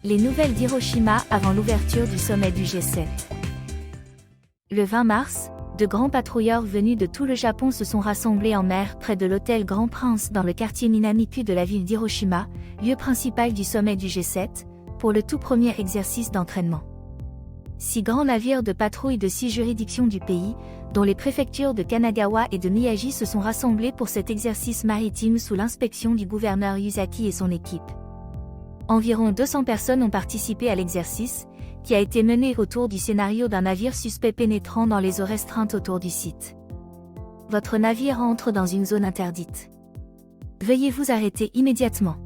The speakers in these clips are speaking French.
Les nouvelles d'Hiroshima avant l'ouverture du sommet du G7. Le 20 mars, de grands patrouilleurs venus de tout le Japon se sont rassemblés en mer près de l'hôtel Grand Prince dans le quartier Minamiku de la ville d'Hiroshima, lieu principal du sommet du G7, pour le tout premier exercice d'entraînement. 6 grands navires de patrouille de 6 juridictions du pays, dont les préfectures de Kanagawa et de Miyagi se sont rassemblés pour cet exercice maritime sous l'inspection du gouverneur Yuzaki et son équipe. Environ 200 personnes ont participé à l'exercice, qui a été mené autour du scénario d'un navire suspect pénétrant dans les eaux restreintes autour du site. Votre navire entre dans une zone interdite. Veuillez vous arrêter immédiatement.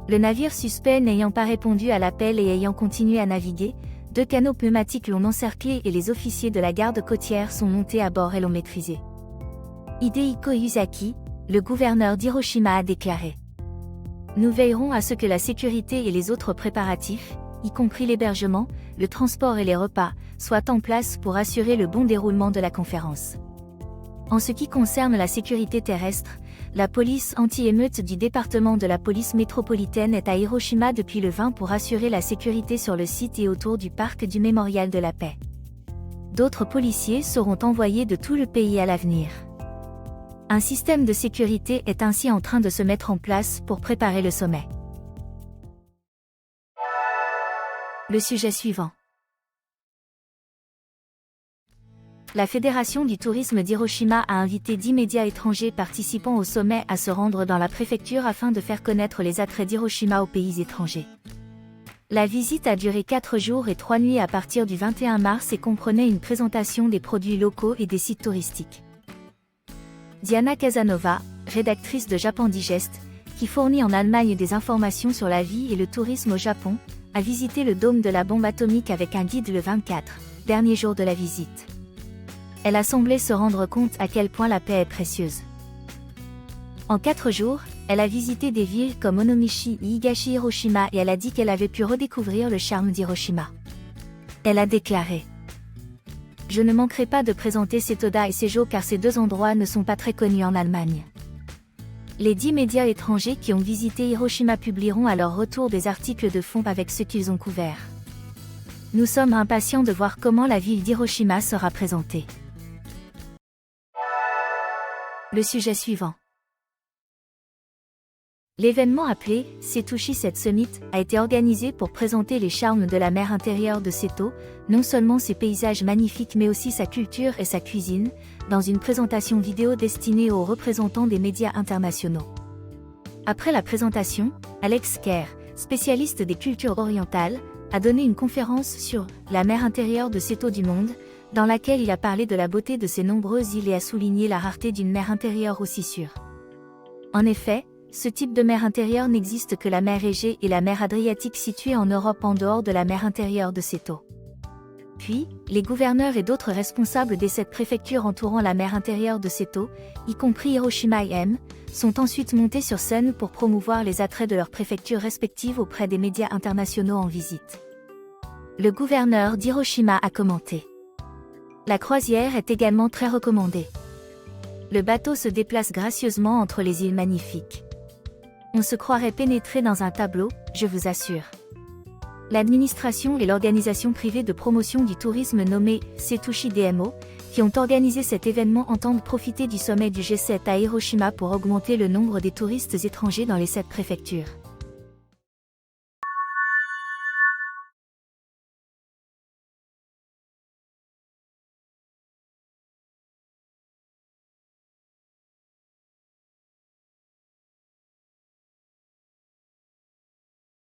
Le navire suspect n'ayant pas répondu à l'appel et ayant continué à naviguer, 2 canots pneumatiques l'ont encerclé et les officiers de la garde côtière sont montés à bord et l'ont maîtrisé. Hidehiko Yuzaki, le gouverneur d'Hiroshima, a déclaré: Nous veillerons à ce que la sécurité et les autres préparatifs, y compris l'hébergement, le transport et les repas, soient en place pour assurer le bon déroulement de la conférence. En ce qui concerne la sécurité terrestre, la police anti-émeute du département de la police métropolitaine est à Hiroshima depuis le 20 pour assurer la sécurité sur le site et autour du parc du Mémorial de la Paix. D'autres policiers seront envoyés de tout le pays à l'avenir. Un système de sécurité est ainsi en train de se mettre en place pour préparer le sommet. Le sujet suivant. La Fédération du tourisme d'Hiroshima a invité 10 médias étrangers participant au sommet à se rendre dans la préfecture afin de faire connaître les attraits d'Hiroshima aux pays étrangers. La visite a duré 4 jours et 3 nuits à partir du 21 mars et comprenait une présentation des produits locaux et des sites touristiques. Diana Casanova, rédactrice de Japan Digest, qui fournit en Allemagne des informations sur la vie et le tourisme au Japon, a visité le dôme de la bombe atomique avec un guide le 24, dernier jour de la visite. Elle a semblé se rendre compte à quel point la paix est précieuse. En 4 jours, elle a visité des villes comme Onomichi et Higashi Hiroshima et elle a dit qu'elle avait pu redécouvrir le charme d'Hiroshima. Elle a déclaré: Je ne manquerai pas de présenter Setoda et Seijo car ces 2 endroits ne sont pas très connus en Allemagne. Les 10 médias étrangers qui ont visité Hiroshima publieront à leur retour des articles de fond avec ce qu'ils ont couvert. Nous sommes impatients de voir comment la ville d'Hiroshima sera présentée. Le sujet suivant. L'événement appelé Setouchi Set Summit a été organisé pour présenter les charmes de la mer intérieure de Seto, non seulement ses paysages magnifiques mais aussi sa culture et sa cuisine, dans une présentation vidéo destinée aux représentants des médias internationaux. Après la présentation, Alex Kerr, spécialiste des cultures orientales, a donné une conférence sur « La mer intérieure de Seto du monde », dans laquelle il a parlé de la beauté de ces nombreuses îles et a souligné la rareté d'une mer intérieure aussi sûre. En effet, ce type de mer intérieure n'existe que la mer Égée et la mer Adriatique situées en Europe en dehors de la mer intérieure de Seto. Puis, les gouverneurs et d'autres responsables des 7 préfectures entourant la mer intérieure de Seto, y compris Hiroshima et M, sont ensuite montés sur scène pour promouvoir les attraits de leurs préfectures respectives auprès des médias internationaux en visite. Le gouverneur d'Hiroshima a commenté: La croisière est également très recommandée. Le bateau se déplace gracieusement entre les îles magnifiques. On se croirait pénétrer dans un tableau, je vous assure. L'administration et l'organisation privée de promotion du tourisme nommée Setouchi DMO, qui ont organisé cet événement, entendent profiter du sommet du G7 à Hiroshima pour augmenter le nombre des touristes étrangers dans les 7 préfectures.